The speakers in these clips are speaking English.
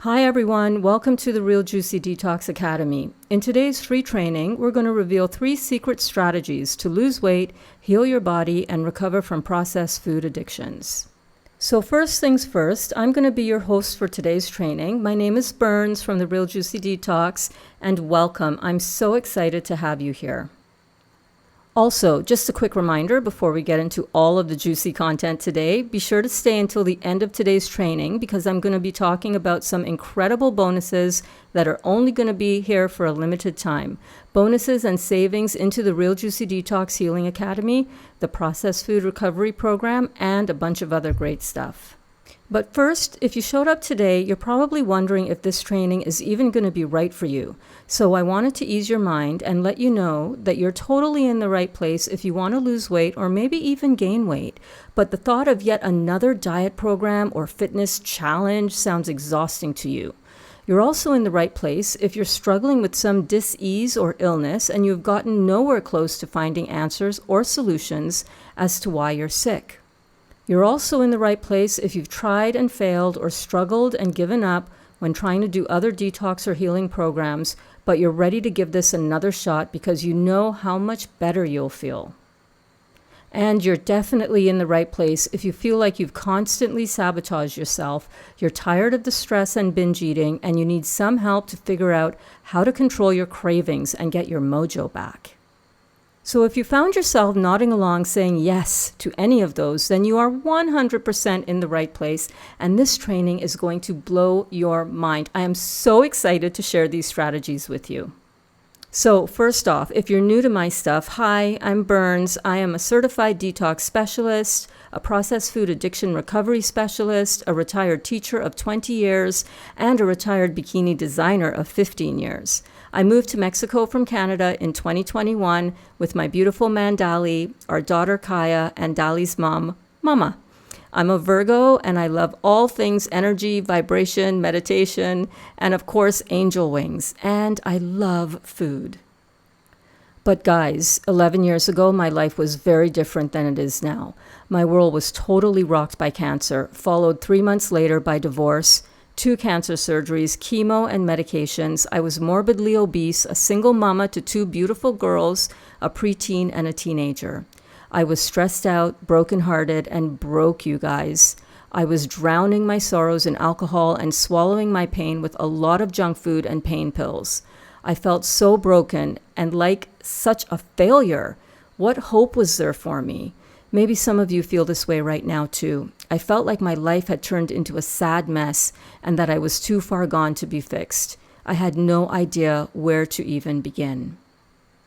Hi everyone, welcome to the Real Juicy Detox Academy. In today's free training, we're going to reveal 3 secret strategies to lose weight, heal your body, and recover from processed food addictions. So first things first, I'm going to be your host for today's training. My name is Burns from the Real Juicy Detox, and welcome. I'm so excited to have you here. Also, just a quick reminder before we get into all of the juicy content today, be sure to stay until the end of today's training because I'm going to be talking about some incredible bonuses that are only going to be here for a limited time. Bonuses and savings into the Real Juicy Detox Healing Academy, the Processed Food Recovery Program, and a bunch of other great stuff. But first, if you showed up today, you're probably wondering if this training is even going to be right for you. So I wanted to ease your mind and let you know that you're totally in the right place if you want to lose weight or maybe even gain weight. But the thought of yet another diet program or fitness challenge sounds exhausting to you. You're also in the right place if you're struggling with some dis-ease or illness and you've gotten nowhere close to finding answers or solutions as to why you're sick. You're also in the right place if you've tried and failed or struggled and given up when trying to do other detox or healing programs, but you're ready to give this another shot because you know how much better you'll feel. And you're definitely in the right place if you feel like you've constantly sabotaged yourself, you're tired of the stress and binge eating, and you need some help to figure out how to control your cravings and get your mojo back. So if you found yourself nodding along saying yes to any of those, then you are 100% in the right place, and this training is going to blow your mind. I am so excited to share these strategies with you. So first off, if you're new to my stuff, hi, I'm Burns. I am a certified detox specialist, a processed food addiction recovery specialist, a retired teacher of 20 years, and a retired bikini designer of 15 years. I moved to Mexico from Canada in 2021 with my beautiful man, Dali, our daughter, Kaya, and Dali's mom, Mama. I'm a Virgo, and I love all things energy, vibration, meditation, and of course, angel wings. And I love food. But guys, 11 years ago, my life was very different than it is now. My world was totally rocked by cancer, followed 3 months later by divorce, 2 cancer surgeries, chemo, and medications. I was morbidly obese, a single mama to 2 beautiful girls, a preteen and a teenager. I was stressed out, brokenhearted, and broke, you guys. I was drowning my sorrows in alcohol and swallowing my pain with a lot of junk food and pain pills. I felt so broken and like such a failure. What hope was there for me? Maybe some of you feel this way right now too. I felt like my life had turned into a sad mess and that I was too far gone to be fixed. I had no idea where to even begin.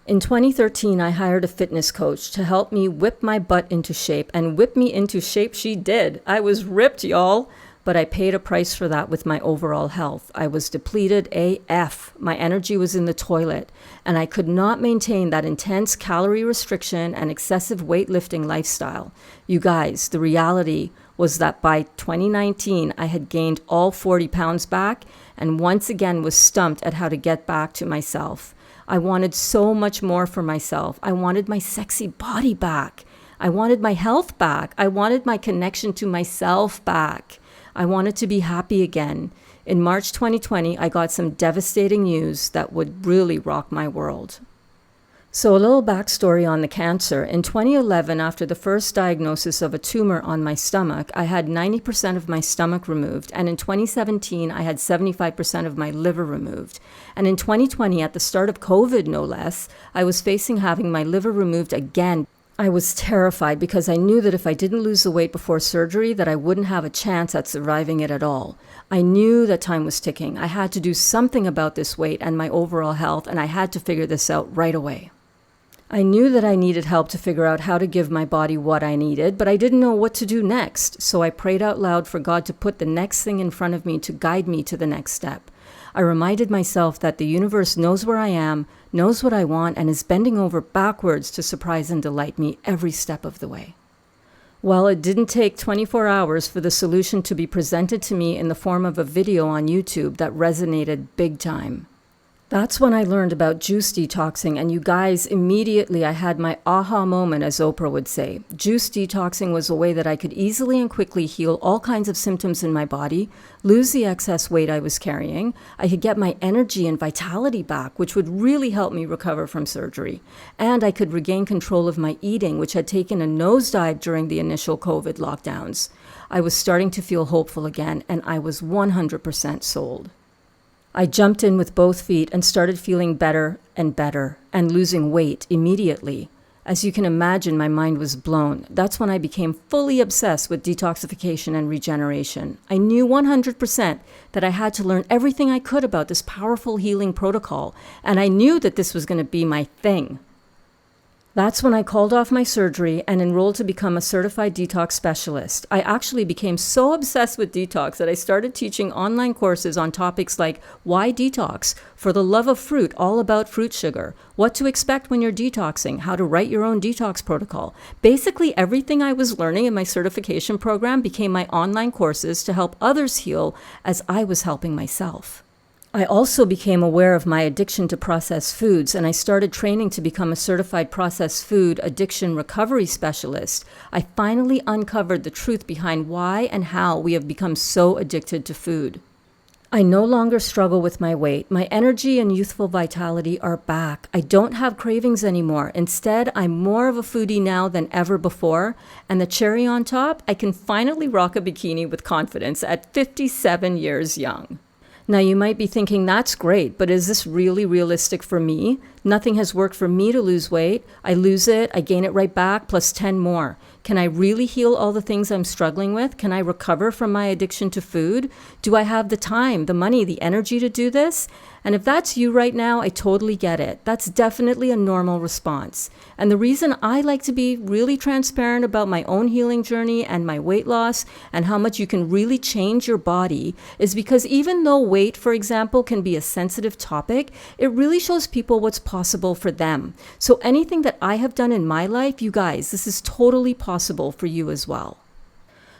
In 2013, I hired a fitness coach to help me whip my butt into shape, and whip me into shape she did. I was ripped, y'all, but I paid a price for that with my overall health. I was depleted AF. My energy was in the toilet, and I could not maintain that intense calorie restriction and excessive weightlifting lifestyle. You guys, the reality was that by 2019, I had gained all 40 pounds back and once again was stumped at how to get back to myself. I wanted so much more for myself. I wanted my sexy body back. I wanted my health back. I wanted my connection to myself back. I wanted to be happy again. In March 2020, I got some devastating news that would really rock my world. So a little backstory on the cancer. In 2011, after the first diagnosis of a tumor on my stomach, I had 90% of my stomach removed. And in 2017, I had 75% of my liver removed. And in 2020, at the start of COVID, no less, I was facing having my liver removed again. I was terrified because I knew that if I didn't lose the weight before surgery, that I wouldn't have a chance at surviving it at all. I knew that time was ticking. I had to do something about this weight and my overall health, and I had to figure this out right away. I knew that I needed help to figure out how to give my body what I needed, but I didn't know what to do next. So I prayed out loud for God to put the next thing in front of me to guide me to the next step. I reminded myself that the universe knows where I am, knows what I want, and is bending over backwards to surprise and delight me every step of the way. Well, it didn't take 24 hours for the solution to be presented to me in the form of a video on YouTube that resonated big time. That's when I learned about juice detoxing, and you guys, immediately I had my aha moment, as Oprah would say. Juice detoxing was a way that I could easily and quickly heal all kinds of symptoms in my body, lose the excess weight I was carrying. I could get my energy and vitality back, which would really help me recover from surgery. And I could regain control of my eating, which had taken a nosedive during the initial COVID lockdowns. I was starting to feel hopeful again, and I was 100% sold. I jumped in with both feet and started feeling better and losing weight immediately. As you can imagine, my mind was blown. That's when I became fully obsessed with detoxification and regeneration. I knew 100% that I had to learn everything I could about this powerful healing protocol, and I knew that this was going to be my thing. That's when I called off my surgery and enrolled to become a certified detox specialist. I actually became so obsessed with detox that I started teaching online courses on topics like why detox, for the love of fruit, all about fruit sugar, what to expect when you're detoxing, how to write your own detox protocol. Basically, everything I was learning in my certification program became my online courses to help others heal as I was helping myself. I also became aware of my addiction to processed foods, and I started training to become a certified processed food addiction recovery specialist. I finally uncovered the truth behind why and how we have become so addicted to food. I no longer struggle with my weight. My energy and youthful vitality are back. I don't have cravings anymore. Instead, I'm more of a foodie now than ever before. And the cherry on top, I can finally rock a bikini with confidence at 57 years young. Now, you might be thinking, that's great, but is this really realistic for me? Nothing has worked for me to lose weight. I lose it, I gain it right back, plus 10 more. Can I really heal all the things I'm struggling with? Can I recover from my addiction to food? Do I have the time, the money, the energy to do this? And if that's you right now, I totally get it. That's definitely a normal response. And the reason I like to be really transparent about my own healing journey and my weight loss and how much you can really change your body is because even though weight, for example, can be a sensitive topic, it really shows people what's possible for them. So anything that I have done in my life, you guys, this is totally possible for you as well.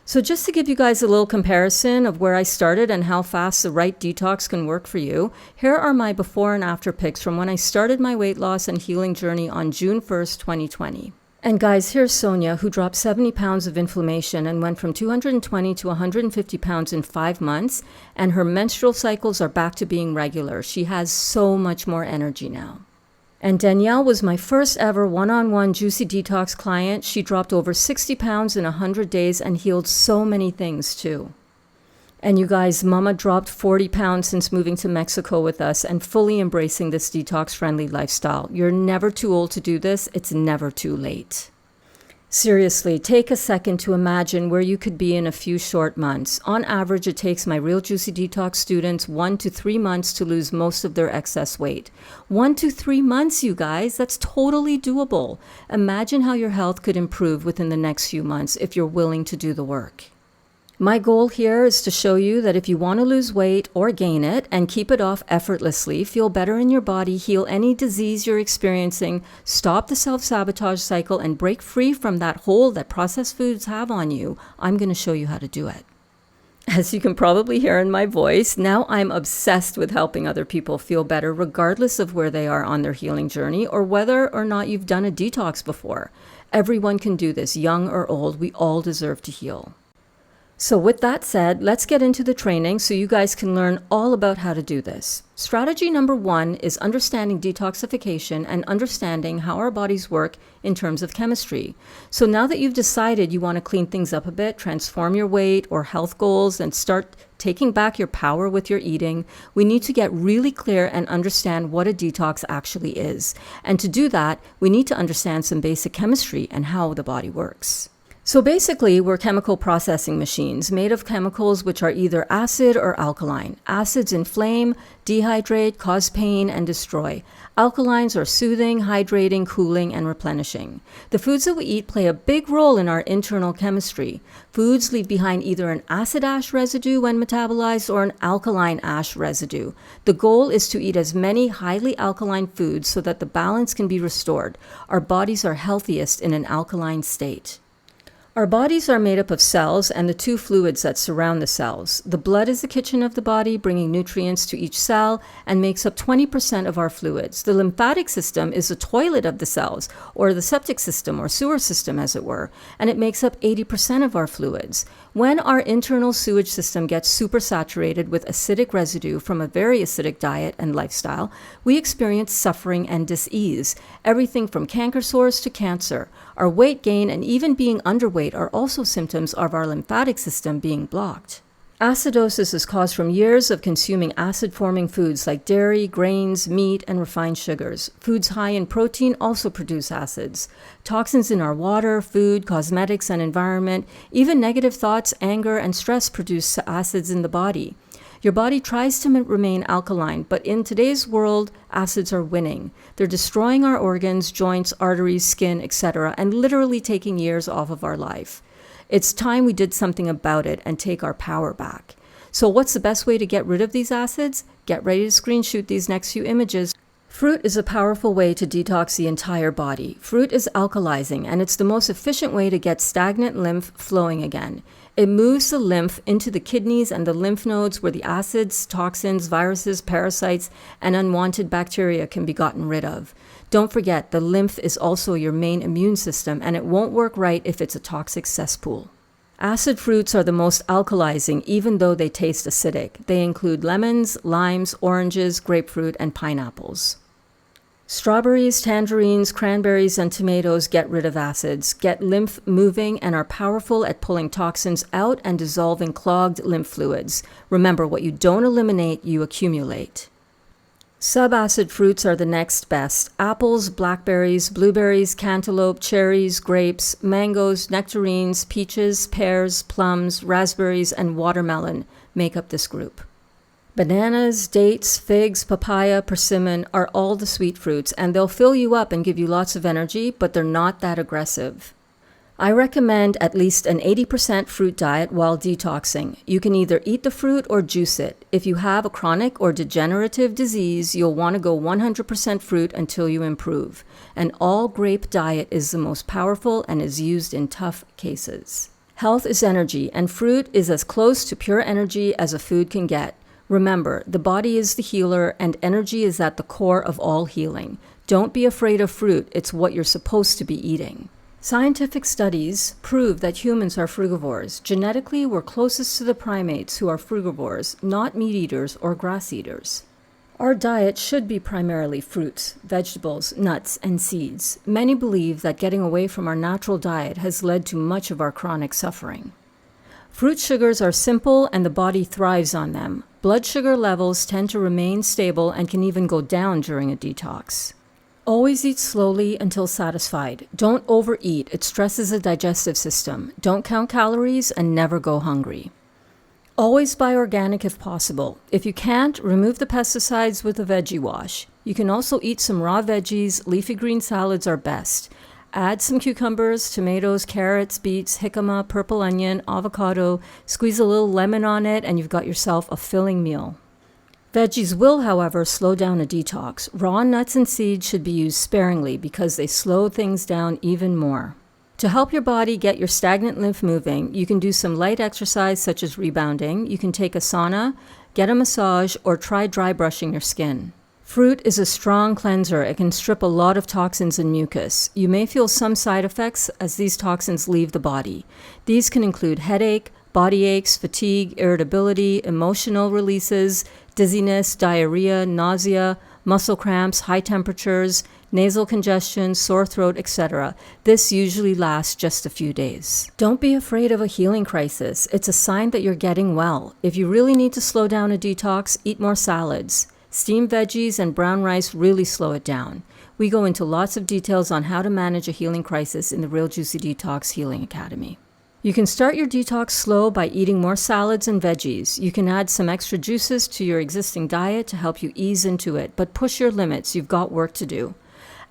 So just to give you guys a little comparison of where I started and how fast the right detox can work for you, here are my before and after pics from when I started my weight loss and healing journey on June 1st, 2020. And guys, here's Sonia, who dropped 70 pounds of inflammation and went from 220 to 150 pounds in 5 months, and her menstrual cycles are back to being regular. She has so much more energy now. And Danielle was my first ever one-on-one Juicy Detox client. She dropped over 60 pounds in 100 days and healed so many things too. And you guys, Mama dropped 40 pounds since moving to Mexico with us and fully embracing this detox-friendly lifestyle. You're never too old to do this. It's never too late. Seriously, take a second to imagine where you could be in a few short months. On average, it takes my Real Juicy Detox students 1 to 3 months to lose most of their excess weight. 1 to 3 months, you guys, that's totally doable. Imagine how your health could improve within the next few months if you're willing to do the work. My goal here is to show you that if you want to lose weight or gain it and keep it off effortlessly, feel better in your body, heal any disease you're experiencing, stop the self-sabotage cycle, and break free from that hold that processed foods have on you, I'm going to show you how to do it. As you can probably hear in my voice, now I'm obsessed with helping other people feel better regardless of where they are on their healing journey or whether or not you've done a detox before. Everyone can do this, young or old. We all deserve to heal. So with that said, let's get into the training so you guys can learn all about how to do this. Strategy number 1 is understanding detoxification and understanding how our bodies work in terms of chemistry. So now that you've decided you want to clean things up a bit, transform your weight or health goals, and start taking back your power with your eating, we need to get really clear and understand what a detox actually is. And to do that, we need to understand some basic chemistry and how the body works. So basically, we're chemical processing machines made of chemicals which are either acid or alkaline. Acids inflame, dehydrate, cause pain, and destroy. Alkalines are soothing, hydrating, cooling, and replenishing. The foods that we eat play a big role in our internal chemistry. Foods leave behind either an acid ash residue when metabolized or an alkaline ash residue. The goal is to eat as many highly alkaline foods so that the balance can be restored. Our bodies are healthiest in an alkaline state. Our bodies are made up of cells and the two fluids that surround the cells. The blood is the kitchen of the body, bringing nutrients to each cell and makes up 20% of our fluids. The lymphatic system is the toilet of the cells, or the septic system or sewer system as it were, and it makes up 80% of our fluids. When our internal sewage system gets supersaturated with acidic residue from a very acidic diet and lifestyle, we experience suffering and dis-ease, everything from canker sores to cancer. Our weight gain and even being underweight are also symptoms of our lymphatic system being blocked. Acidosis is caused from years of consuming acid-forming foods like dairy, grains, meat, and refined sugars. Foods high in protein also produce acids. Toxins in our water, food, cosmetics, and environment, even negative thoughts, anger, and stress produce acids in the body. Your body tries to remain alkaline, but in today's world, acids are winning. They're destroying our organs, joints, arteries, skin, etc., and literally taking years off of our life. It's time we did something about it and take our power back. So what's the best way to get rid of these acids? Get ready to screenshot these next few images. Fruit is a powerful way to detox the entire body. Fruit is alkalizing, and it's the most efficient way to get stagnant lymph flowing again. It moves the lymph into the kidneys and the lymph nodes where the acids, toxins, viruses, parasites, and unwanted bacteria can be gotten rid of. Don't forget, the lymph is also your main immune system, and it won't work right if it's a toxic cesspool. Acid fruits are the most alkalizing, even though they taste acidic. They include lemons, limes, oranges, grapefruit, and pineapples. Strawberries, tangerines, cranberries, and tomatoes get rid of acids, get lymph moving, and are powerful at pulling toxins out and dissolving clogged lymph fluids. Remember, what you don't eliminate, you accumulate. Subacid fruits are the next best. Apples, blackberries, blueberries, cantaloupe, cherries, grapes, mangoes, nectarines, peaches, pears, plums, raspberries, and watermelon make up this group. Bananas, dates, figs, papaya, persimmon are all the sweet fruits, and they'll fill you up and give you lots of energy, but they're not that aggressive. I recommend at least an 80% fruit diet while detoxing. You can either eat the fruit or juice it. If you have a chronic or degenerative disease, you'll want to go 100% fruit until you improve. An all-grape diet is the most powerful and is used in tough cases. Health is energy, and fruit is as close to pure energy as a food can get. Remember, the body is the healer, and energy is at the core of all healing. Don't be afraid of fruit. It's what you're supposed to be eating. Scientific studies prove that humans are frugivores. Genetically, we're closest to the primates who are frugivores, not meat eaters or grass eaters. Our diet should be primarily fruits, vegetables, nuts, and seeds. Many believe that getting away from our natural diet has led to much of our chronic suffering. Fruit sugars are simple and the body thrives on them. Blood sugar levels tend to remain stable and can even go down during a detox. Always eat slowly until satisfied. Don't overeat. It stresses the digestive system. Don't count calories and never go hungry. Always buy organic if possible. If you can't, remove the pesticides with a veggie wash. You can also eat some raw veggies. Leafy green salads are best. Add some cucumbers, tomatoes, carrots, beets, jicama, purple onion, avocado, squeeze a little lemon on it, and you've got yourself a filling meal. Veggies will, however, slow down a detox. Raw nuts and seeds should be used sparingly because they slow things down even more. To help your body get your stagnant lymph moving, you can do some light exercise such as rebounding. You can take a sauna, get a massage, or try dry brushing your skin. Fruit is a strong cleanser. It can strip a lot of toxins and mucus. You may feel some side effects as these toxins leave the body. These can include headache, body aches, fatigue, irritability, emotional releases, dizziness, diarrhea, nausea, muscle cramps, high temperatures, nasal congestion, sore throat, etc. This usually lasts just a few days. Don't be afraid of a healing crisis. It's a sign that you're getting well. If you really need to slow down a detox, eat more salads. Steamed veggies and brown rice really slow it down. We go into lots of details on how to manage a healing crisis in the Real Juicy Detox Healing Academy. You can start your detox slow by eating more salads and veggies. You can add some extra juices to your existing diet to help you ease into it, but push your limits. You've got work to do.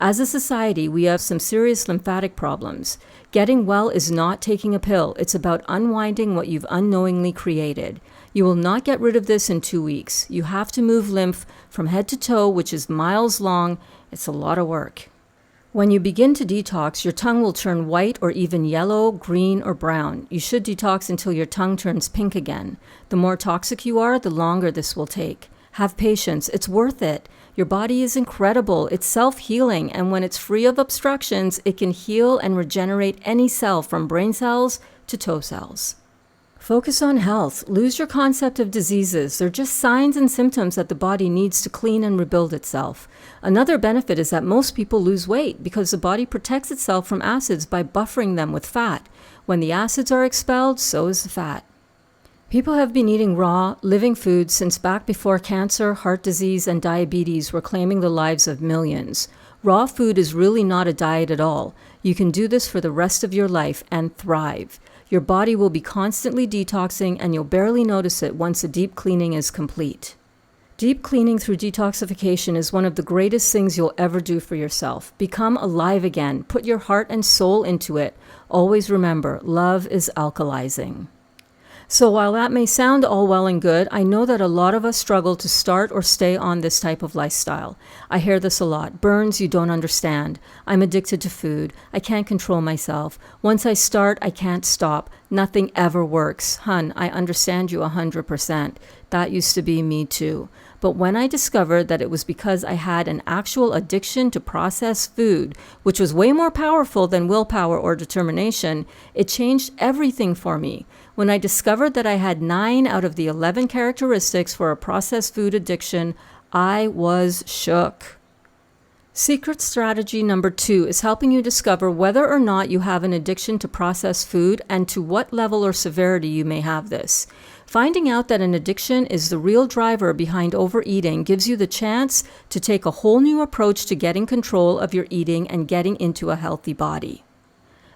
As a society, we have some serious lymphatic problems. Getting well is not taking a pill. It's about unwinding what you've unknowingly created. You will not get rid of this in 2 weeks. You have to move lymph from head to toe, which is miles long. It's a lot of work. When you begin to detox, your tongue will turn white or even yellow, green, or brown. You should detox until your tongue turns pink again. The more toxic you are, the longer this will take. Have patience. It's worth it. Your body is incredible. It's self-healing, and when it's free of obstructions, it can heal and regenerate any cell from brain cells to toe cells. Focus on health. Lose your concept of diseases. They're just signs and symptoms that the body needs to clean and rebuild itself. Another benefit is that most people lose weight because the body protects itself from acids by buffering them with fat. When the acids are expelled, so is the fat. People have been eating raw, living foods since back before cancer, heart disease, and diabetes were claiming the lives of millions. Raw food is really not a diet at all. You can do this for the rest of your life and thrive. Your body will be constantly detoxing, and you'll barely notice it once the deep cleaning is complete. Deep cleaning through detoxification is one of the greatest things you'll ever do for yourself. Become alive again. Put your heart and soul into it. Always remember, love is alkalizing. So while that may sound all well and good, I know that a lot of us struggle to start or stay on this type of lifestyle. I hear this a lot. Burns, you don't understand. I'm addicted to food. I can't control myself. Once I start, I can't stop. Nothing ever works. Hun, I understand you 100%. That used to be me too. But when I discovered that it was because I had an actual addiction to processed food, which was way more powerful than willpower or determination, it changed everything for me. When I discovered that I had 9 out of the 11 characteristics for a processed food addiction, I was shook. Secret strategy number 2 is helping you discover whether or not you have an addiction to processed food and to what level or severity you may have this. Finding out that an addiction is the real driver behind overeating gives you the chance to take a whole new approach to getting control of your eating and getting into a healthy body.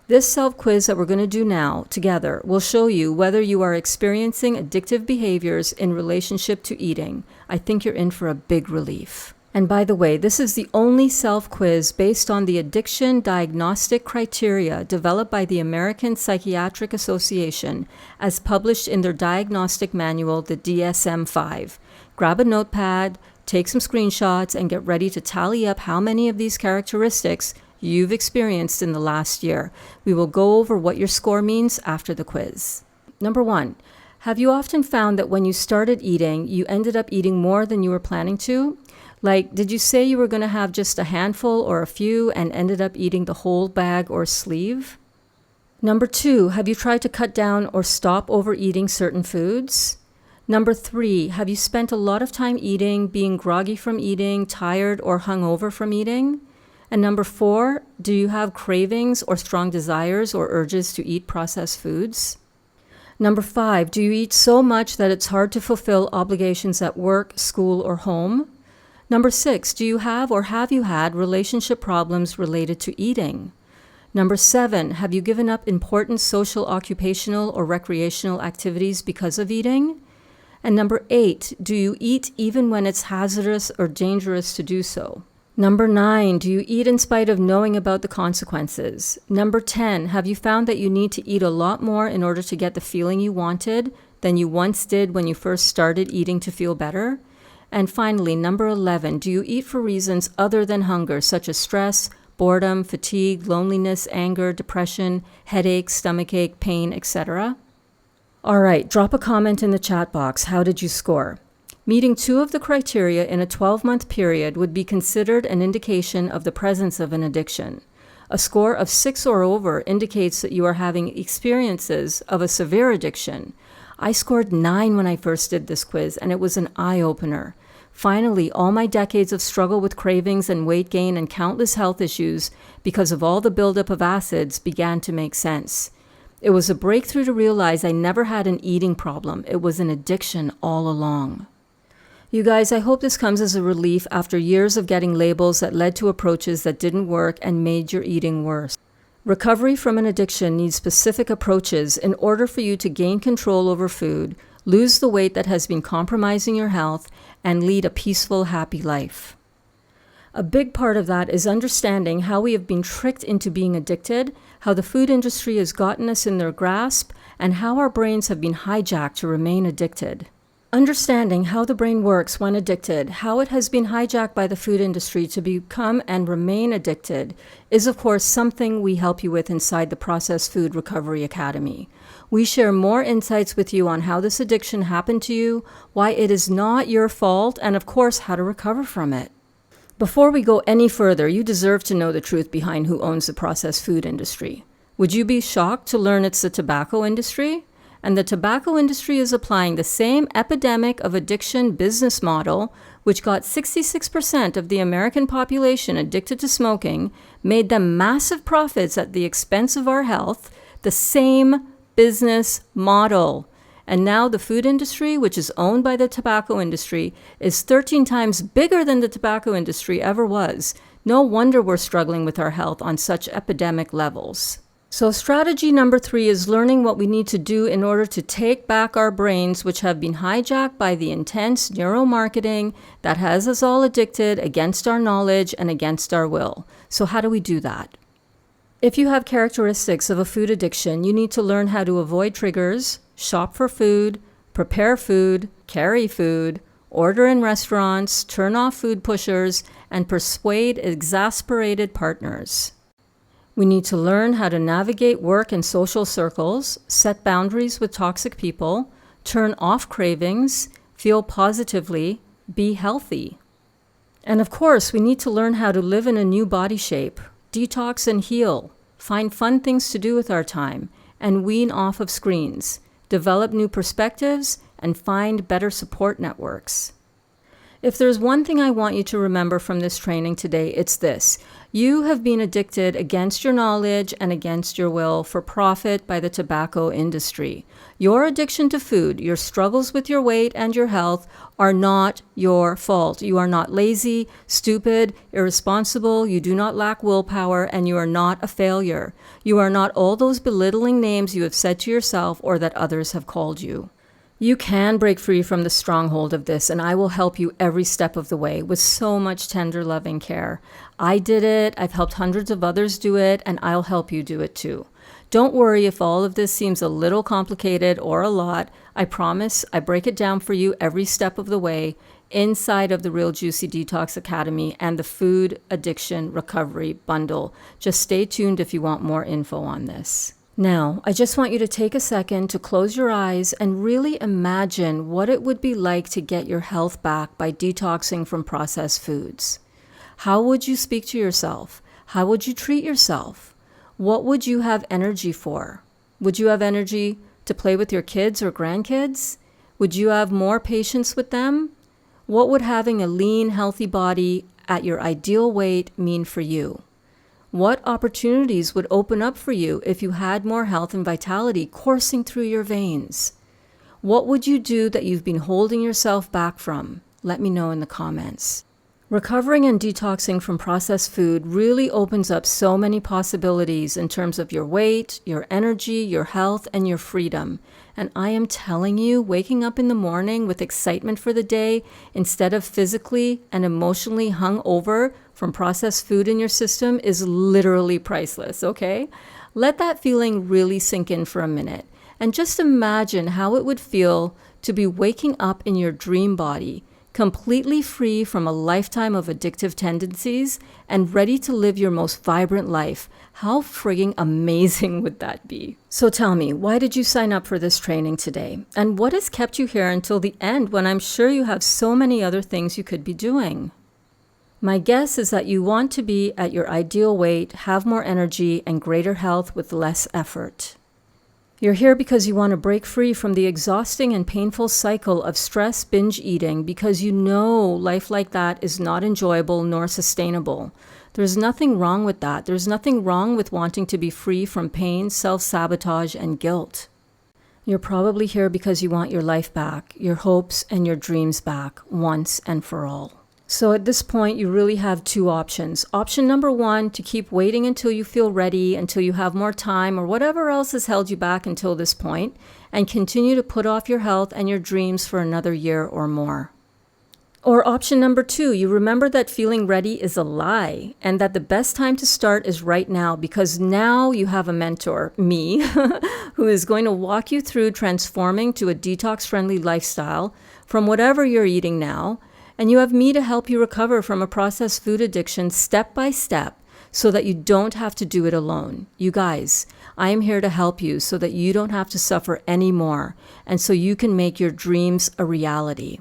This self-quiz that we're going to do now together will show you whether you are experiencing addictive behaviors in relationship to eating. I think you're in for a big relief. And by the way, this is the only self-quiz based on the addiction diagnostic criteria developed by the American Psychiatric Association as published in their diagnostic manual, the DSM-5. Grab a notepad, take some screenshots, and get ready to tally up how many of these characteristics you've experienced in the last year. We will go over what your score means after the quiz. Number 1, have you often found that when you started eating, you ended up eating more than you were planning to? Like, did you say you were going to have just a handful or a few and ended up eating the whole bag or sleeve? Number 2, have you tried to cut down or stop overeating certain foods? Number 3, have you spent a lot of time eating, being groggy from eating, tired or hungover from eating? And number 4, do you have cravings or strong desires or urges to eat processed foods? Number 5, do you eat so much that it's hard to fulfill obligations at work, school, or home? Number 6, do you have or have you had relationship problems related to eating? Number 7, have you given up important social, occupational, or recreational activities because of eating? And number 8, do you eat even when it's hazardous or dangerous to do so? Number 9, do you eat in spite of knowing about the consequences? Number 10, have you found that you need to eat a lot more in order to get the feeling you wanted than you once did when you first started eating to feel better? And finally, number 11, do you eat for reasons other than hunger, such as stress, boredom, fatigue, loneliness, anger, depression, headache, stomachache, pain, etc.? All right, drop a comment in the chat box. How did you score? Meeting 2 of the criteria in a 12-month period would be considered an indication of the presence of an addiction. A score of 6 or over indicates that you are having experiences of a severe addiction. I scored 9 when I first did this quiz, and it was an eye-opener. Finally, all my decades of struggle with cravings and weight gain and countless health issues because of all the buildup of acids began to make sense. It was a breakthrough to realize I never had an eating problem. It was an addiction all along. You guys, I hope this comes as a relief after years of getting labels that led to approaches that didn't work and made your eating worse. Recovery from an addiction needs specific approaches in order for you to gain control over food, lose the weight that has been compromising your health, and lead a peaceful, happy life. A big part of that is understanding how we have been tricked into being addicted, how the food industry has gotten us in their grasp, and how our brains have been hijacked to remain addicted. Understanding how the brain works when addicted, how it has been hijacked by the food industry to become and remain addicted, is of course something we help you with inside the Processed Food Recovery Academy. We share more insights with you on how this addiction happened to you, why it is not your fault, and of course, how to recover from it. Before we go any further, you deserve to know the truth behind who owns the processed food industry. Would you be shocked to learn it's the tobacco industry? And the tobacco industry is applying the same epidemic of addiction business model, which got 66% of the American population addicted to smoking, made them massive profits at the expense of our health, the same business model. And now the food industry, which is owned by the tobacco industry, is 13 times bigger than the tobacco industry ever was. No wonder we're struggling with our health on such epidemic levels. So strategy number 3 is learning what we need to do in order to take back our brains, which have been hijacked by the intense neuromarketing that has us all addicted against our knowledge and against our will. So how do we do that? If you have characteristics of a food addiction, you need to learn how to avoid triggers, shop for food, prepare food, carry food, order in restaurants, turn off food pushers, and persuade exasperated partners. We need to learn how to navigate work and social circles, set boundaries with toxic people, turn off cravings, feel positively, be healthy. And of course, we need to learn how to live in a new body shape, detox and heal, find fun things to do with our time, and wean off of screens, develop new perspectives, and find better support networks. If there's one thing I want you to remember from this training today, it's this. You have been addicted against your knowledge and against your will for profit by the tobacco industry. Your addiction to food, your struggles with your weight and your health are not your fault. You are not lazy, stupid, irresponsible, you do not lack willpower, and you are not a failure. You are not all those belittling names you have said to yourself or that others have called you. You can break free from the stronghold of this, and I will help you every step of the way with so much tender, loving care. I did it, I've helped hundreds of others do it, and I'll help you do it too. Don't worry if all of this seems a little complicated or a lot. I promise I break it down for you every step of the way inside of the Real Juicy Detox Academy and the Food Addiction Recovery Bundle. Just stay tuned if you want more info on this. Now, I just want you to take a second to close your eyes and really imagine what it would be like to get your health back by detoxing from processed foods. How would you speak to yourself? How would you treat yourself? What would you have energy for? Would you have energy to play with your kids or grandkids? Would you have more patience with them? What would having a lean, healthy body at your ideal weight mean for you? What opportunities would open up for you if you had more health and vitality coursing through your veins? What would you do that you've been holding yourself back from? Let me know in the comments. Recovering and detoxing from processed food really opens up so many possibilities in terms of your weight, your energy, your health, and your freedom. And I am telling you, waking up in the morning with excitement for the day instead of physically and emotionally hung over from processed food in your system is literally priceless, okay? Let that feeling really sink in for a minute. And just imagine how it would feel to be waking up in your dream body, completely free from a lifetime of addictive tendencies and ready to live your most vibrant life. How frigging amazing would that be? So tell me, why did you sign up for this training today? And what has kept you here until the end when I'm sure you have so many other things you could be doing? My guess is that you want to be at your ideal weight, have more energy, and greater health with less effort. You're here because you want to break free from the exhausting and painful cycle of stress binge eating because you know life like that is not enjoyable nor sustainable. There's nothing wrong with that. There's nothing wrong with wanting to be free from pain, self-sabotage, and guilt. You're probably here because you want your life back, your hopes and your dreams back, once and for all. So at this point, you really have two options. Option number one, to keep waiting until you feel ready, until you have more time or whatever else has held you back until this point, and continue to put off your health and your dreams for another year or more. Or option number two, you remember that feeling ready is a lie and that the best time to start is right now because now you have a mentor, me, who is going to walk you through transforming to a detox-friendly lifestyle, from whatever you're eating now, and you have me to help you recover from a processed food addiction step by step so that you don't have to do it alone. You guys, I am here to help you so that you don't have to suffer anymore, and so you can make your dreams a reality.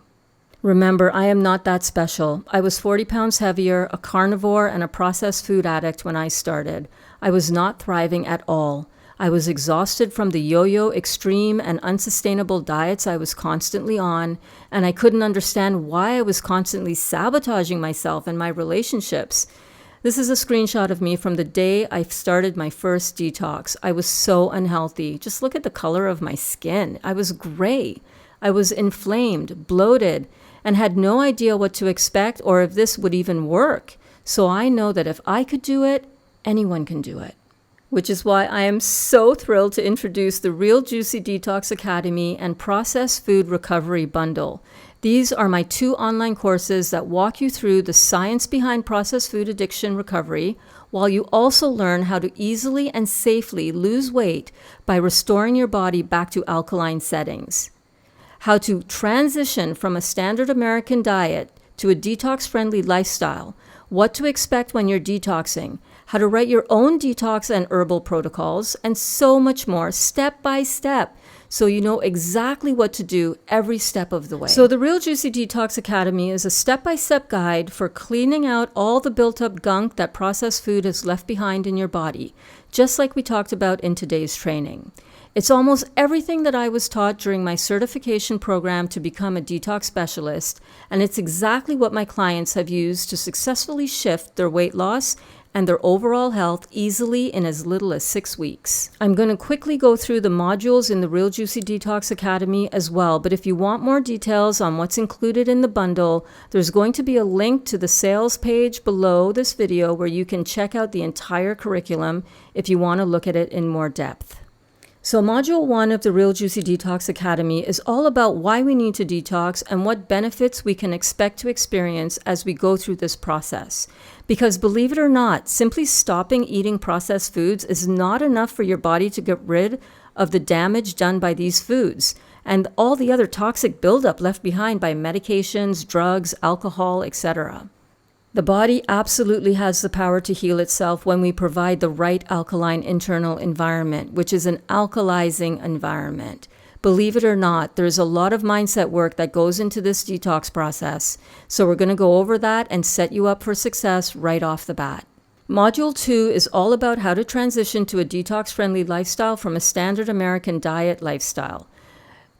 Remember, I am not that special. I was 40 pounds heavier, a carnivore, and a processed food addict when I started. I was not thriving at all. I was exhausted from the yo-yo, extreme, and unsustainable diets I was constantly on, and I couldn't understand why I was constantly sabotaging myself and my relationships. This is a screenshot of me from the day I started my first detox. I was so unhealthy. Just look at the color of my skin. I was gray. I was inflamed, bloated, and had no idea what to expect or if this would even work. So I know that if I could do it, anyone can do it. Which is why I am so thrilled to introduce the Real Juicy Detox Academy and Processed Food Recovery Bundle. These are my 2 online courses that walk you through the science behind processed food addiction recovery, while you also learn how to easily and safely lose weight by restoring your body back to alkaline settings, how to transition from a standard American diet to a detox-friendly lifestyle, what to expect when you're detoxing, how to write your own detox and herbal protocols, and so much more step by step, so you know exactly what to do every step of the way. So the Real Juicy Detox Academy is a step-by-step guide for cleaning out all the built-up gunk that processed food has left behind in your body, just like we talked about in today's training. It's almost everything that I was taught during my certification program to become a detox specialist, and it's exactly what my clients have used to successfully shift their weight loss and their overall health easily in as little as 6 weeks. I'm going to quickly go through the modules in the Real Juicy Detox Academy as well, but if you want more details on what's included in the bundle, there's going to be a link to the sales page below this video where you can check out the entire curriculum if you want to look at it in more depth. So Module 1 of the Real Juicy Detox Academy is all about why we need to detox and what benefits we can expect to experience as we go through this process. Because believe it or not, simply stopping eating processed foods is not enough for your body to get rid of the damage done by these foods and all the other toxic buildup left behind by medications, drugs, alcohol, etc. The body absolutely has the power to heal itself when we provide the right alkaline internal environment, which is an alkalizing environment. Believe it or not, there's a lot of mindset work that goes into this detox process. So we're going to go over that and set you up for success right off the bat. Module 2 is all about how to transition to a detox-friendly lifestyle from a standard American diet lifestyle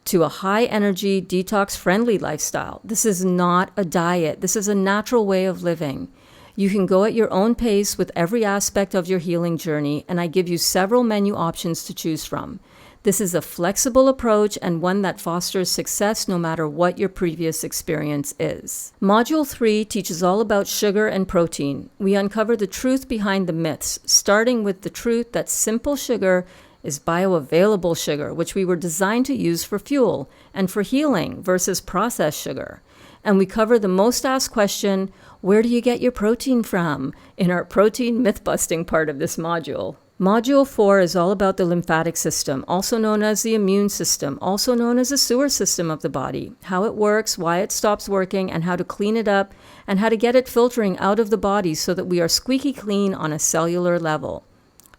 to a high-energy, detox-friendly lifestyle. This is not a diet. This is a natural way of living. You can go at your own pace with every aspect of your healing journey, and I give you several menu options to choose from. This is a flexible approach and one that fosters success no matter what your previous experience is. Module 3 teaches all about sugar and protein. We uncover the truth behind the myths, starting with the truth that simple sugar is bioavailable sugar, which we were designed to use for fuel and for healing versus processed sugar. And we cover the most asked question, where do you get your protein from, in our protein myth-busting part of this module. Module 4 is all about the lymphatic system, also known as the immune system, also known as the sewer system of the body, how it works, why it stops working, and how to clean it up, and how to get it filtering out of the body so that we are squeaky clean on a cellular level.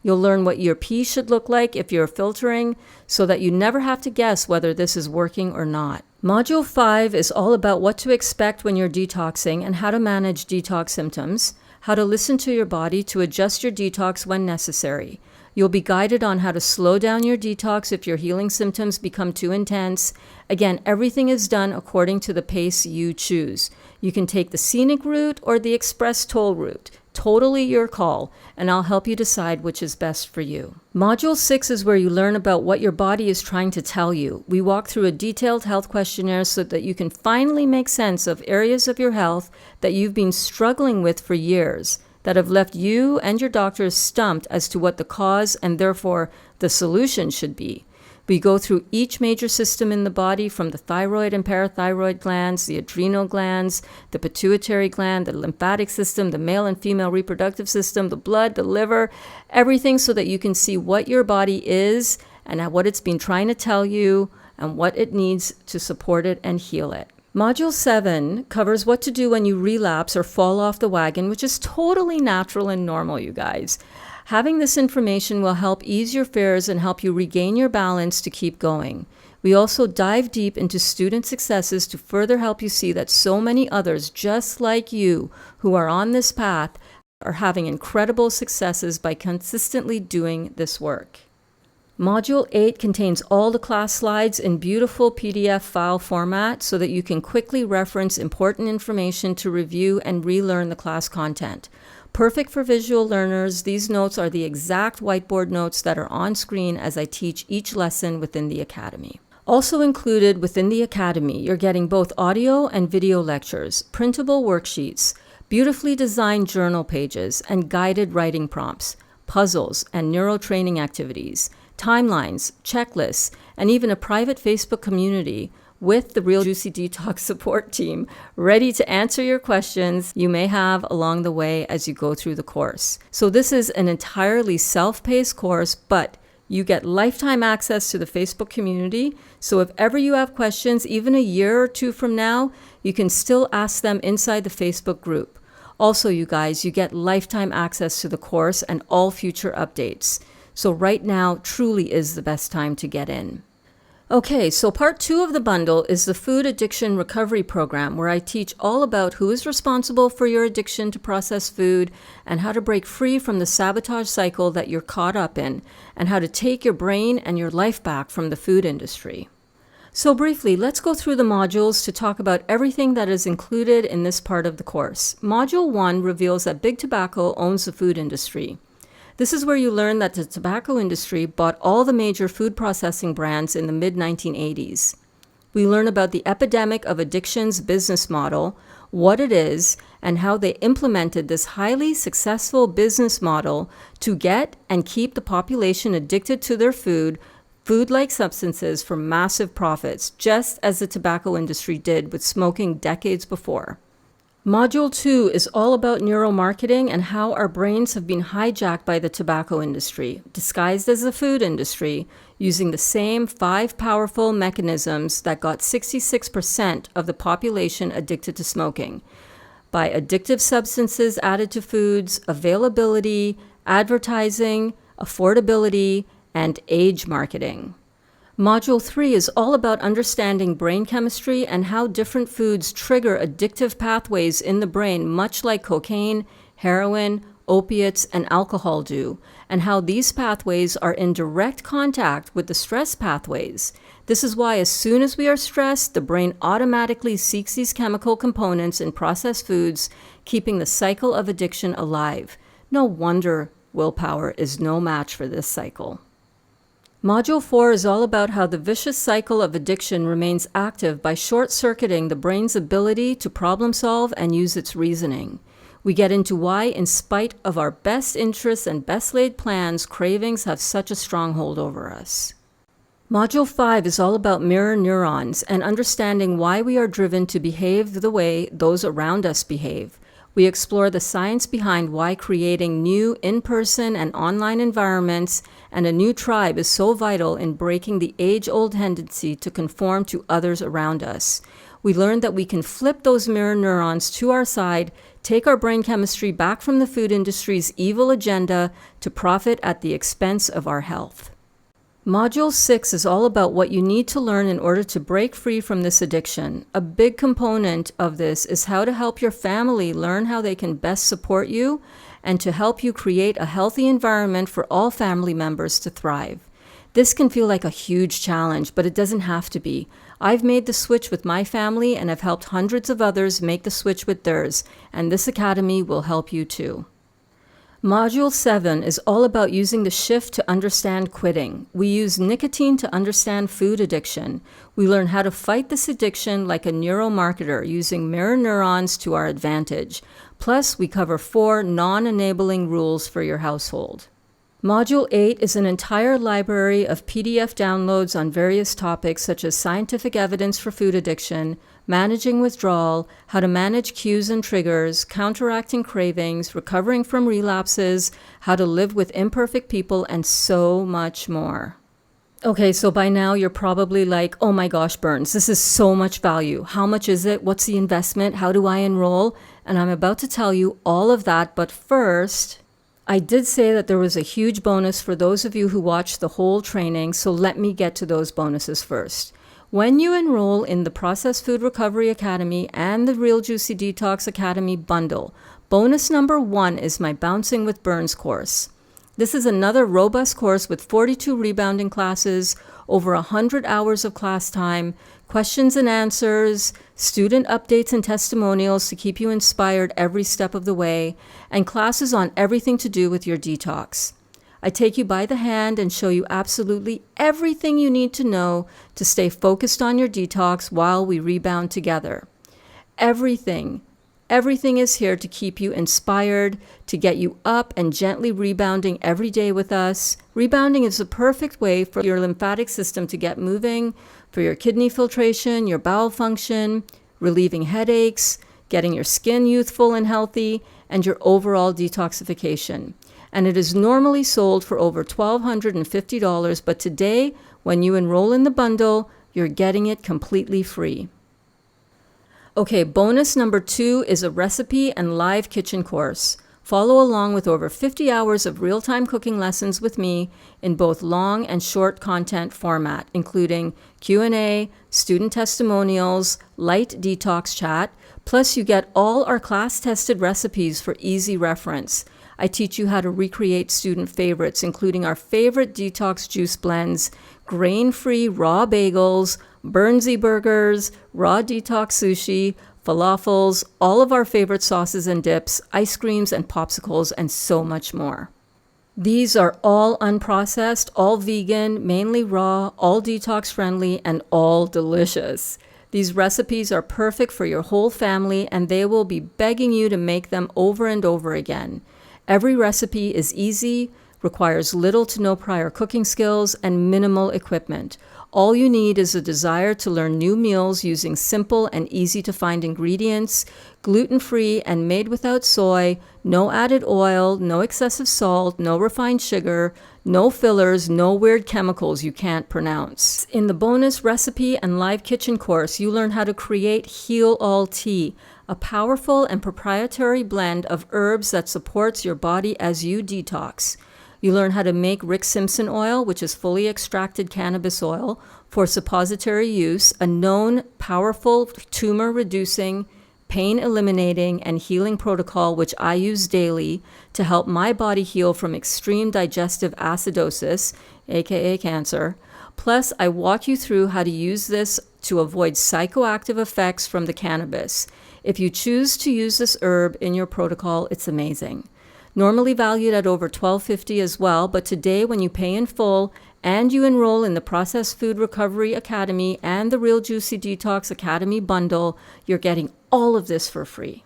You'll learn what your pee should look like if you're filtering so that you never have to guess whether this is working or not. Module 5 is all about what to expect when you're detoxing and how to manage detox symptoms, how to listen to your body to adjust your detox when necessary. You'll be guided on how to slow down your detox if your healing symptoms become too intense. Again, everything is done according to the pace you choose. You can take the scenic route or the express toll route. Totally your call, and I'll help you decide which is best for you. Module 6 is where you learn about what your body is trying to tell you. We walk through a detailed health questionnaire so that you can finally make sense of areas of your health that you've been struggling with for years, that have left you and your doctors stumped as to what the cause and therefore the solution should be. We go through each major system in the body, from the thyroid and parathyroid glands, the adrenal glands, the pituitary gland, the lymphatic system, the male and female reproductive system, the blood, the liver, everything, so that you can see what your body is and what it's been trying to tell you and what it needs to support it and heal it. Module 7 covers what to do when you relapse or fall off the wagon, which is totally natural and normal, you guys. Having this information will help ease your fears and help you regain your balance to keep going. We also dive deep into student successes to further help you see that so many others just like you who are on this path are having incredible successes by consistently doing this work. Module 8 contains all the class slides in beautiful PDF file format so that you can quickly reference important information to review and relearn the class content. Perfect for visual learners, these notes are the exact whiteboard notes that are on screen as I teach each lesson within the Academy. Also included within the Academy, you're getting both audio and video lectures, printable worksheets, beautifully designed journal pages, and guided writing prompts, puzzles, and neurotraining activities, timelines, checklists, and even a private Facebook community with the Real Juicy Detox support team ready to answer your questions you may have along the way as you go through the course. So this is an entirely self-paced course, but you get lifetime access to the Facebook community. So if ever you have questions, even a year or two from now, you can still ask them inside the Facebook group. Also, you guys, you get lifetime access to the course and all future updates. So right now truly is the best time to get in. Okay, so part 2 of the bundle is the Food Addiction Recovery Program, where I teach all about who is responsible for your addiction to processed food and how to break free from the sabotage cycle that you're caught up in, and how to take your brain and your life back from the food industry. So briefly, let's go through the modules to talk about everything that is included in this part of the course. Module 1 reveals that Big Tobacco owns the food industry. This is where you learn that the tobacco industry bought all the major food processing brands in the mid-1980s. We learn about the epidemic of addiction's business model, what it is, and how they implemented this highly successful business model to get and keep the population addicted to their food-like substances for massive profits, just as the tobacco industry did with smoking decades before. Module 2 is all about neuromarketing and how our brains have been hijacked by the tobacco industry, disguised as the food industry, using the same 5 powerful mechanisms that got 66% of the population addicted to smoking, by addictive substances added to foods, availability, advertising, affordability, and age marketing. Module 3 is all about understanding brain chemistry and how different foods trigger addictive pathways in the brain, much like cocaine, heroin, opiates, and alcohol do, and how these pathways are in direct contact with the stress pathways. This is why as soon as we are stressed, the brain automatically seeks these chemical components in processed foods, keeping the cycle of addiction alive. No wonder willpower is no match for this cycle. Module 4 is all about how the vicious cycle of addiction remains active by short-circuiting the brain's ability to problem solve and use its reasoning. We get into why, in spite of our best interests and best laid plans, cravings have such a stronghold over us. Module 5 is all about mirror neurons and understanding why we are driven to behave the way those around us behave. We explore the science behind why creating new in-person and online environments and a new tribe is so vital in breaking the age-old tendency to conform to others around us. We learn that we can flip those mirror neurons to our side, take our brain chemistry back from the food industry's evil agenda to profit at the expense of our health. Module 6 is all about what you need to learn in order to break free from this addiction. A big component of this is how to help your family learn how they can best support you and to help you create a healthy environment for all family members to thrive. This can feel like a huge challenge, but it doesn't have to be. I've made the switch with my family and have helped hundreds of others make the switch with theirs, and this academy will help you too. Module 7 is all about using the shift to understand quitting. We use nicotine to understand food addiction. We learn how to fight this addiction like a neuromarketer using mirror neurons to our advantage. Plus, we cover 4 non-enabling rules for your household. Module 8 is an entire library of PDF downloads on various topics such as scientific evidence for food addiction, managing withdrawal, how to manage cues and triggers, counteracting cravings, recovering from relapses, how to live with imperfect people, and so much more. Okay, so by now you're probably like, oh my gosh, Burns, this is so much value. How much is it? What's the investment? How do I enroll? And I'm about to tell you all of that. But first, I did say that there was a huge bonus for those of you who watched the whole training. So let me get to those bonuses first. When you enroll in the Processed Food Recovery Academy and the Real Juicy Detox Academy bundle, bonus number 1 is my Bouncing with Burns course. This is another robust course with 42 rebounding classes, over 100 hours of class time, questions and answers, student updates and testimonials to keep you inspired every step of the way, and classes on everything to do with your detox. I take you by the hand and show you absolutely everything you need to know to stay focused on your detox while we rebound together. Everything is here to keep you inspired, to get you up and gently rebounding every day with us. Rebounding is the perfect way for your lymphatic system to get moving, for your kidney filtration, your bowel function, relieving headaches, getting your skin youthful and healthy, and your overall detoxification. And it is normally sold for over $1,250, but today, when you enroll in the bundle, you're getting it completely free. Okay, bonus number 2 is a recipe and live kitchen course. Follow along with over 50 hours of real-time cooking lessons with me in both long and short content format, including Q&A, student testimonials, light detox chat, plus you get all our class-tested recipes for easy reference. I teach you how to recreate student favorites, including our favorite detox juice blends, grain-free raw bagels, Burnsy burgers, raw detox sushi, falafels, all of our favorite sauces and dips, ice creams and popsicles, and so much more. These are all unprocessed, all vegan, mainly raw, all detox friendly, and all delicious. These recipes are perfect for your whole family, and they will be begging you to make them over and over again. Every recipe is easy, requires little to no prior cooking skills, and minimal equipment. All you need is a desire to learn new meals using simple and easy-to-find ingredients, gluten-free and made without soy, no added oil, no excessive salt, no refined sugar, no fillers, no weird chemicals you can't pronounce. In the bonus recipe and live kitchen course, you learn how to create Heal All Tea, a powerful and proprietary blend of herbs that supports your body as you detox. You learn how to make Rick Simpson oil, which is fully extracted cannabis oil for suppository use, a known powerful tumor-reducing, pain-eliminating, and healing protocol which I use daily to help my body heal from extreme digestive acidosis, aka cancer. Plus, I walk you through how to use this to avoid psychoactive effects from the cannabis. If you choose to use this herb in your protocol, it's amazing. Normally valued at over $12.50 as well, but today when you pay in full and you enroll in the Processed Food Recovery Academy and the Real Juicy Detox Academy bundle, you're getting all of this for free.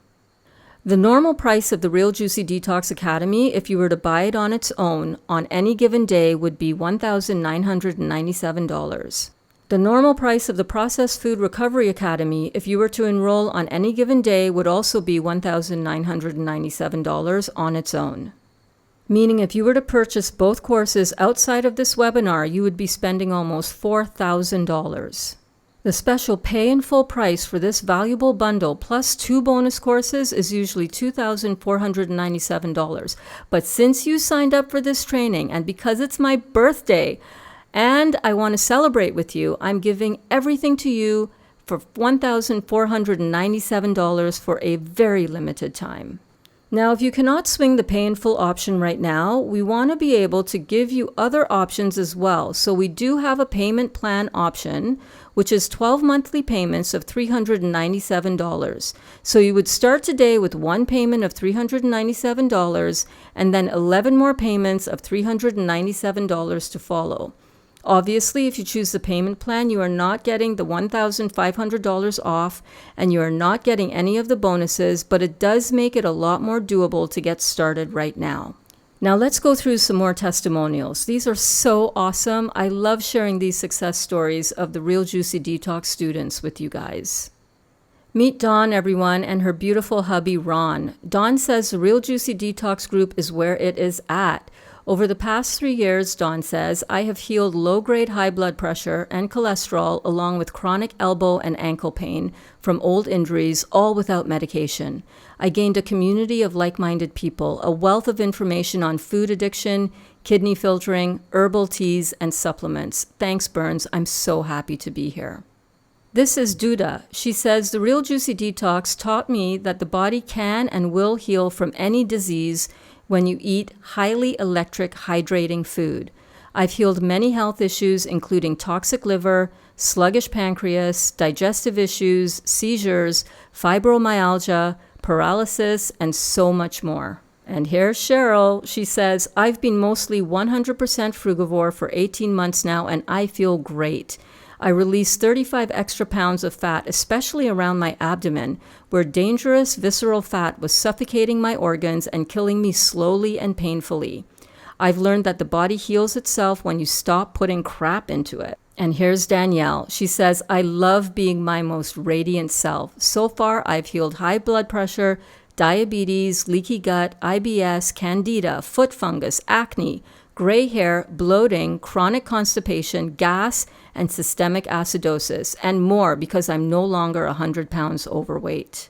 The normal price of the Real Juicy Detox Academy, if you were to buy it on its own on any given day, would be $1,997. The normal price of the Processed Food Recovery Academy, if you were to enroll on any given day, would also be $1,997 on its own. Meaning if you were to purchase both courses outside of this webinar, you would be spending almost $4,000. The special pay in full price for this valuable bundle plus 2 bonus courses is usually $2,497. But since you signed up for this training and because it's my birthday, and I want to celebrate with you, I'm giving everything to you for $1,497 for a very limited time. Now, if you cannot swing the pay in full option right now, we want to be able to give you other options as well. So we do have a payment plan option, which is 12 monthly payments of $397. So you would start today with one payment of $397 and then 11 more payments of $397 to follow. Obviously, if you choose the payment plan, you are not getting the $1,500 off and you are not getting any of the bonuses, but it does make it a lot more doable to get started right now. Now let's go through some more testimonials. These are so awesome. I love sharing these success stories of the Real Juicy Detox students with you guys. Meet Dawn, everyone, and her beautiful hubby, Ron. Dawn says the Real Juicy Detox group is where it is at. Over the past 3 years, Dawn says, I have healed low-grade high blood pressure and cholesterol along with chronic elbow and ankle pain from old injuries, all without medication. I gained a community of like-minded people, a wealth of information on food addiction, kidney filtering, herbal teas, and supplements. Thanks, Burns. I'm so happy to be here. This is Duda. She says, the Real Juicy Detox taught me that the body can and will heal from any disease when you eat highly electric, hydrating food. I've healed many health issues, including toxic liver, sluggish pancreas, digestive issues, seizures, fibromyalgia, paralysis, and so much more. And here's Cheryl. She says, I've been mostly 100% frugivore for 18 months now, and I feel great. I released 35 extra pounds of fat, especially around my abdomen, where dangerous visceral fat was suffocating my organs and killing me slowly and painfully. I've learned that the body heals itself when you stop putting crap into it. And here's Danielle. She says, I love being my most radiant self. So far, I've healed high blood pressure, diabetes, leaky gut, IBS, candida, foot fungus, acne, gray hair, bloating, chronic constipation, gas, and systemic acidosis, and more because I'm no longer 100 pounds overweight.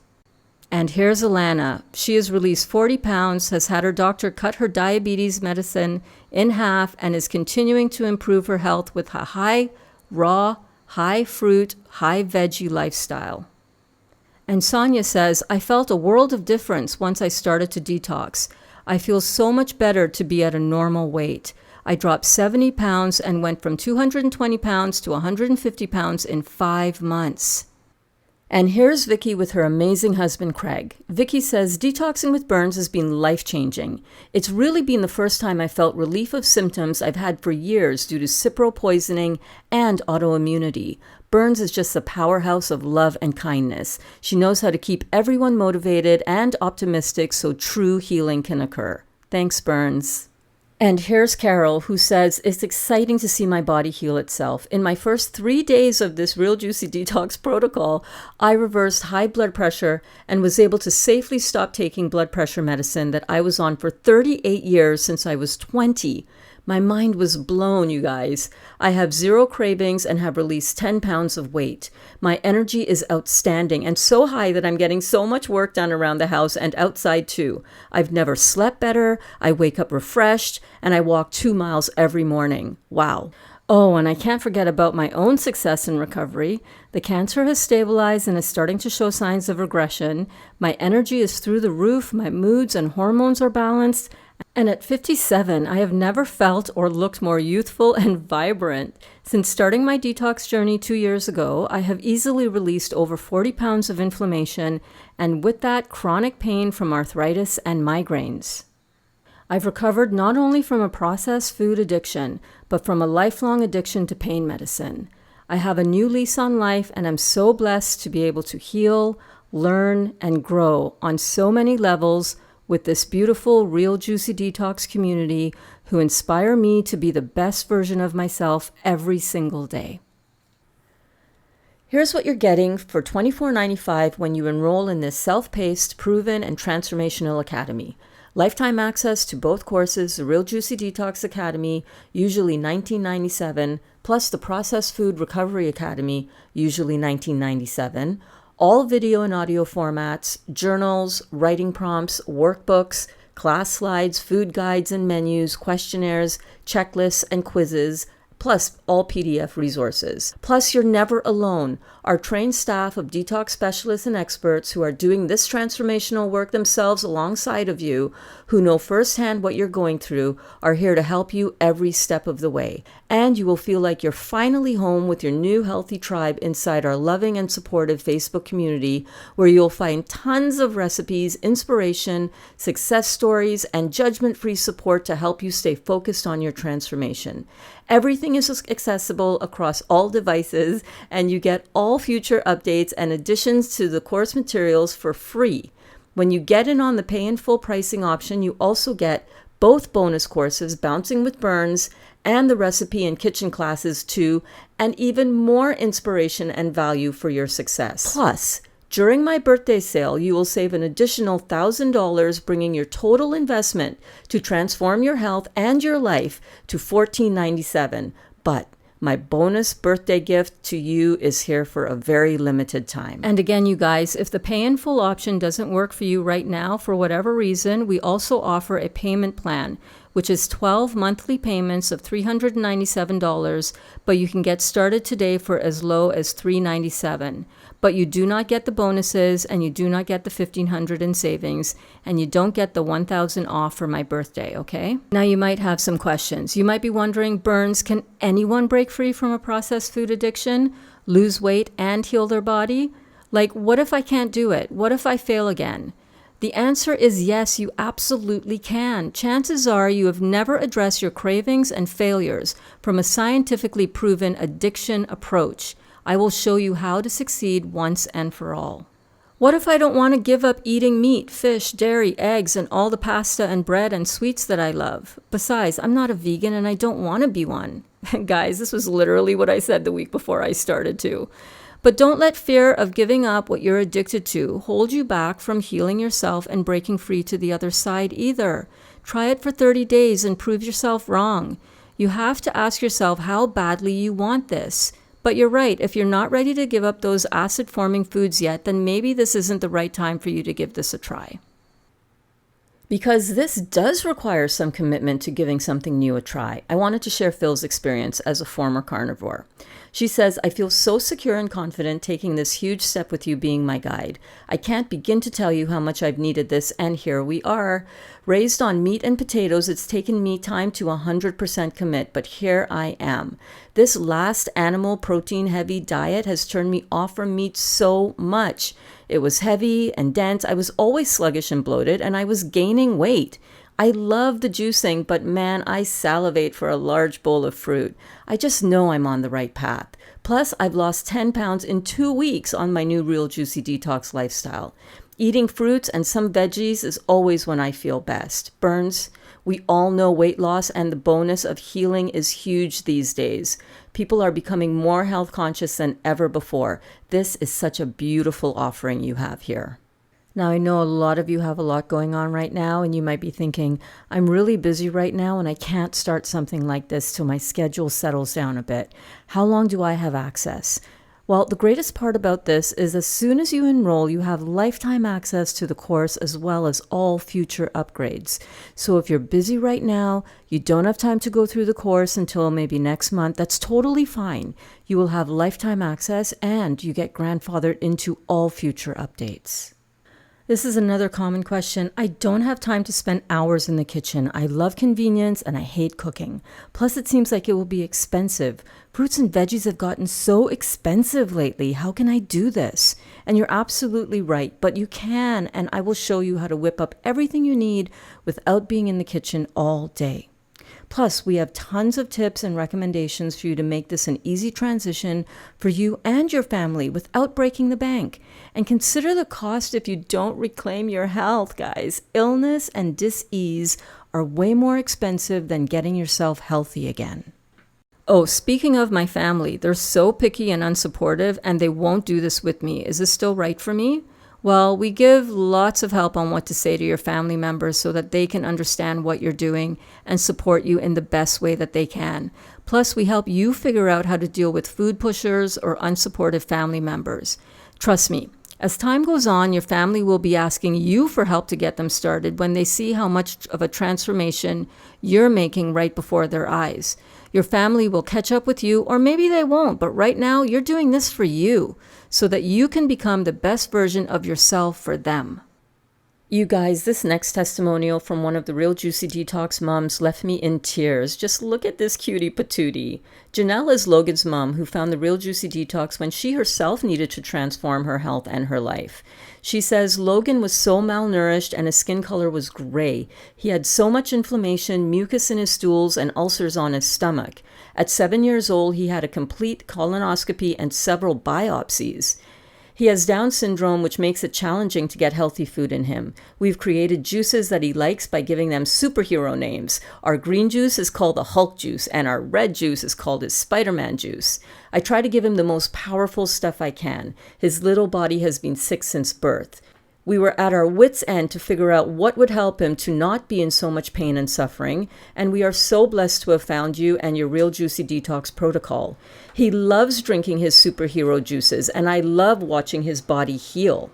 And here's Alana. She has released 40 pounds, has had her doctor cut her diabetes medicine in half, and is continuing to improve her health with a high raw, high fruit, high veggie lifestyle. And Sonia says, I felt a world of difference once I started to detox. I feel so much better to be at a normal weight. I dropped 70 pounds and went from 220 pounds to 150 pounds in 5 months. And here's Vicky with her amazing husband, Craig. Vicky says, detoxing with Burns has been life-changing. It's really been the first time I felt relief of symptoms I've had for years due to Cipro poisoning and autoimmunity. Burns is just a powerhouse of love and kindness. She knows how to keep everyone motivated and optimistic so true healing can occur. Thanks, Burns. And here's Carol, who says, it's exciting to see my body heal itself. In my first 3 days of this Real Juicy Detox protocol, I reversed high blood pressure and was able to safely stop taking blood pressure medicine that I was on for 38 years since I was 20. My mind was blown, you guys. I have 0 cravings and have released 10 pounds of weight. My energy is outstanding and so high that I'm getting so much work done around the house and outside too. I've never slept better, I wake up refreshed, and I walk 2 miles every morning. Wow. Oh, and I can't forget about my own success in recovery. The cancer has stabilized and is starting to show signs of regression. My energy is through the roof, my moods and hormones are balanced, and at 57, I have never felt or looked more youthful and vibrant. Since starting my detox journey 2 years ago, I have easily released over 40 pounds of inflammation, and with that, chronic pain from arthritis and migraines. I've recovered not only from a processed food addiction, but from a lifelong addiction to pain medicine. I have a new lease on life, and I'm so blessed to be able to heal, learn, and grow on so many levels with this beautiful Real Juicy Detox community who inspire me to be the best version of myself every single day. Here's what you're getting for $24.95 when you enroll in this self-paced, proven, and transformational academy. Lifetime access to both courses, the Real Juicy Detox Academy, usually $19.97, plus the Processed Food Recovery Academy, usually $19.97, all video and audio formats, journals, writing prompts, workbooks, class slides, food guides and menus, questionnaires, checklists, and quizzes, plus all PDF resources. Plus, you're never alone. Our trained staff of detox specialists and experts who are doing this transformational work themselves alongside of you, who know firsthand what you're going through, are here to help you every step of the way. And you will feel like you're finally home with your new healthy tribe inside our loving and supportive Facebook community, where you'll find tons of recipes, inspiration, success stories, and judgment-free support to help you stay focused on your transformation. Everything is accessible across all devices, and you get all future updates and additions to the course materials for free. When you get in on the pay in full pricing option, you also get both bonus courses, Bouncing with Burns, and the recipe and kitchen classes too, and even more inspiration and value for your success. Plus, During my birthday sale, you will save an additional $1,000, bringing your total investment to transform your health and your life to $1,497. But my bonus birthday gift to you is here for a very limited time. And again, you guys, if the pay in full option doesn't work for you right now for whatever reason, we also offer a payment plan, which is 12 monthly payments of $397, but you can get started today for as low as $397. But you do not get the bonuses, and you do not get the $1,500 in savings, and you don't get the $1,000 off for my birthday, okay? Now you might have some questions. You might be wondering, Burns, can anyone break free from a processed food addiction, lose weight, and heal their body? Like, what if I can't do it? What if I fail again? The answer is yes, you absolutely can. Chances are you have never addressed your cravings and failures from a scientifically proven addiction approach. I will show you how to succeed once and for all. What if I don't want to give up eating meat, fish, dairy, eggs, and all the pasta and bread and sweets that I love? Besides, I'm not a vegan and I don't want to be one. Guys, this was literally what I said the week before I started too. But don't let fear of giving up what you're addicted to hold you back from healing yourself and breaking free to the other side either. Try it for 30 days and prove yourself wrong. You have to ask yourself how badly you want this. But you're right, if you're not ready to give up those acid-forming foods yet, then maybe this isn't the right time for you to give this a try. Because this does require some commitment to giving something new a try, I wanted to share Phil's experience as a former carnivore. She says, I feel so secure and confident taking this huge step with you being my guide. I can't begin to tell you how much I've needed this, and here we are. Raised on meat and potatoes, it's taken me time to 100% commit, but here I am. This last animal protein-heavy diet has turned me off from meat so much. It was heavy and dense. I was always sluggish and bloated, and I was gaining weight. I love the juicing, but man, I salivate for a large bowl of fruit. I just know I'm on the right path. Plus, I've lost 10 pounds in 2 weeks on my new Real Juicy Detox lifestyle. Eating fruits and some veggies is always when I feel best. Burns, we all know weight loss and the bonus of healing is huge these days. People are becoming more health conscious than ever before. This is such a beautiful offering you have here. Now, I know a lot of you have a lot going on right now, and you might be thinking, I'm really busy right now and I can't start something like this till my schedule settles down a bit. How long do I have access? Well, the greatest part about this is as soon as you enroll, you have lifetime access to the course as well as all future upgrades. So if you're busy right now, you don't have time to go through the course until maybe next month, that's totally fine. You will have lifetime access and you get grandfathered into all future updates. This is another common question. I don't have time to spend hours in the kitchen. I love convenience and I hate cooking. Plus, it seems like it will be expensive. Fruits and veggies have gotten so expensive lately. How can I do this? And you're absolutely right, but you can, and I will show you how to whip up everything you need without being in the kitchen all day. Plus, we have tons of tips and recommendations for you to make this an easy transition for you and your family without breaking the bank. And consider the cost if you don't reclaim your health, guys. Illness and dis-ease are way more expensive than getting yourself healthy again. Oh, speaking of my family, they're so picky and unsupportive, and they won't do this with me. Is this still right for me? Well, we give lots of help on what to say to your family members so that they can understand what you're doing and support you in the best way that they can. Plus, we help you figure out how to deal with food pushers or unsupportive family members. Trust me, as time goes on, your family will be asking you for help to get them started when they see how much of a transformation you're making right before their eyes. Your family will catch up with you, or maybe they won't, but right now you're doing this for you so that you can become the best version of yourself for them. You guys, this next testimonial from one of the Real Juicy Detox moms left me in tears. Just look at this cutie patootie. Janelle is Logan's mom who found the Real Juicy Detox when she herself needed to transform her health and her life. She says Logan was so malnourished and his skin color was gray. He had so much inflammation, mucus in his stools, and ulcers on his stomach. At 7 years old, he had a complete colonoscopy and several biopsies. He has Down syndrome, which makes it challenging to get healthy food in him. We've created juices that he likes by giving them superhero names. Our green juice is called the Hulk juice, and our red juice is called his Spider-Man juice. I try to give him the most powerful stuff I can. His little body has been sick since birth. We were at our wits' end to figure out what would help him to not be in so much pain and suffering, and we are so blessed to have found you and your Real Juicy Detox protocol. He loves drinking his superhero juices, and I love watching his body heal.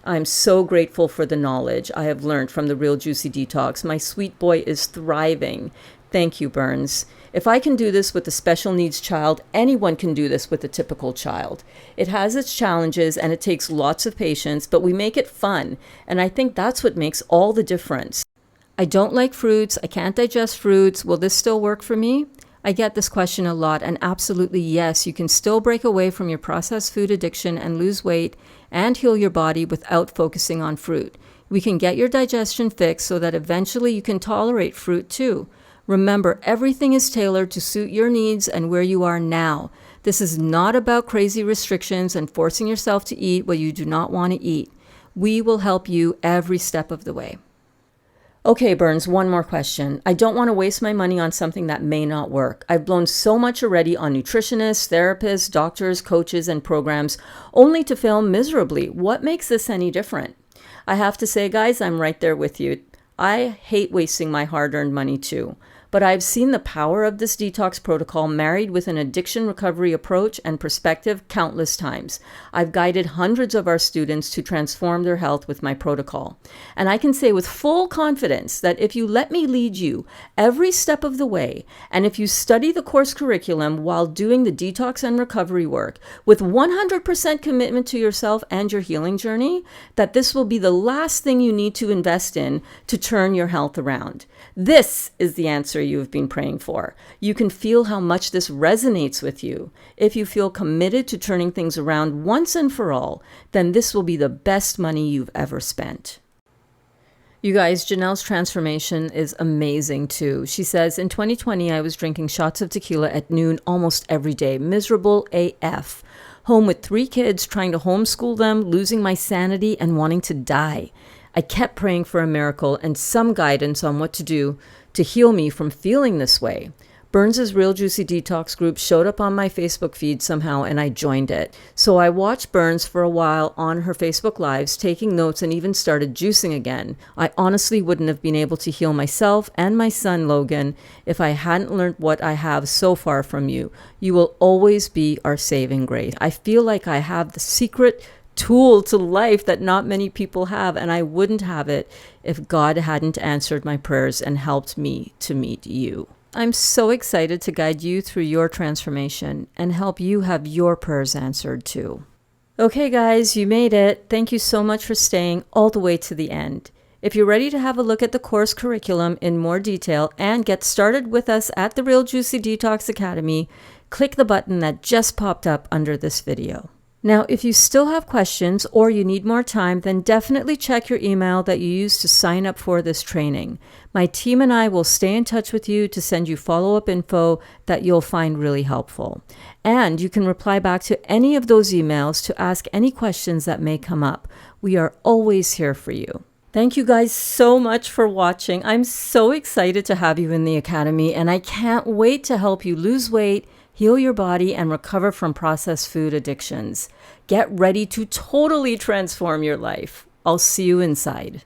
I'm so grateful for the knowledge I have learned from the Real Juicy Detox. My sweet boy is thriving. Thank you, Burns. If I can do this with a special needs child, anyone can do this with a typical child. It has its challenges and it takes lots of patience, but we make it fun. And I think that's what makes all the difference. I don't like fruits. I can't digest fruits. Will this still work for me? I get this question a lot, and absolutely yes, you can still break away from your processed food addiction and lose weight and heal your body without focusing on fruit. We can get your digestion fixed so that eventually you can tolerate fruit too. Remember, everything is tailored to suit your needs and where you are now. This is not about crazy restrictions and forcing yourself to eat what you do not want to eat. We will help you every step of the way. Okay, Burns, one more question. I don't want to waste my money on something that may not work. I've blown so much already on nutritionists, therapists, doctors, coaches, and programs, only to fail miserably. What makes this any different? I have to say, guys, I'm right there with you. I hate wasting my hard-earned money too. But I've seen the power of this detox protocol married with an addiction recovery approach and perspective countless times. I've guided hundreds of our students to transform their health with my protocol. And I can say with full confidence that if you let me lead you every step of the way, and if you study the course curriculum while doing the detox and recovery work with 100% commitment to yourself and your healing journey, that this will be the last thing you need to invest in to turn your health around. This is the answer you have been praying for. You can feel how much this resonates with you. If you feel committed to turning things around once and for all, then this will be the best money you've ever spent. You guys, Janelle's transformation is amazing too. She says, in 2020, I was drinking shots of tequila at noon almost every day. Miserable AF. Home with 3 kids, trying to homeschool them, losing my sanity, and wanting to die. I kept praying for a miracle and some guidance on what to do to heal me from feeling this way. Burns' Real Juicy Detox group showed up on my Facebook feed somehow, and I joined it. So I watched Burns for a while on her Facebook Lives, taking notes, and even started juicing again. I honestly wouldn't have been able to heal myself and my son, Logan, if I hadn't learned what I have so far from you. You will always be our saving grace. I feel like I have the secret tool to life that not many people have, and I wouldn't have it if God hadn't answered my prayers and helped me to meet you. I'm so excited to guide you through your transformation and help you have your prayers answered too. Okay, guys, you made it. Thank you so much for staying all the way to the end. If you're ready to have a look at the course curriculum in more detail and get started with us at the Real Juicy Detox Academy, click the button that just popped up under this video. Now, if you still have questions or you need more time, then definitely check your email that you used to sign up for this training. My team and I will stay in touch with you to send you follow-up info that you'll find really helpful. And you can reply back to any of those emails to ask any questions that may come up. We are always here for you. Thank you guys so much for watching. I'm so excited to have you in the Academy, and I can't wait to help you lose weight, heal your body, and recover from processed food addictions. Get ready to totally transform your life. I'll see you inside.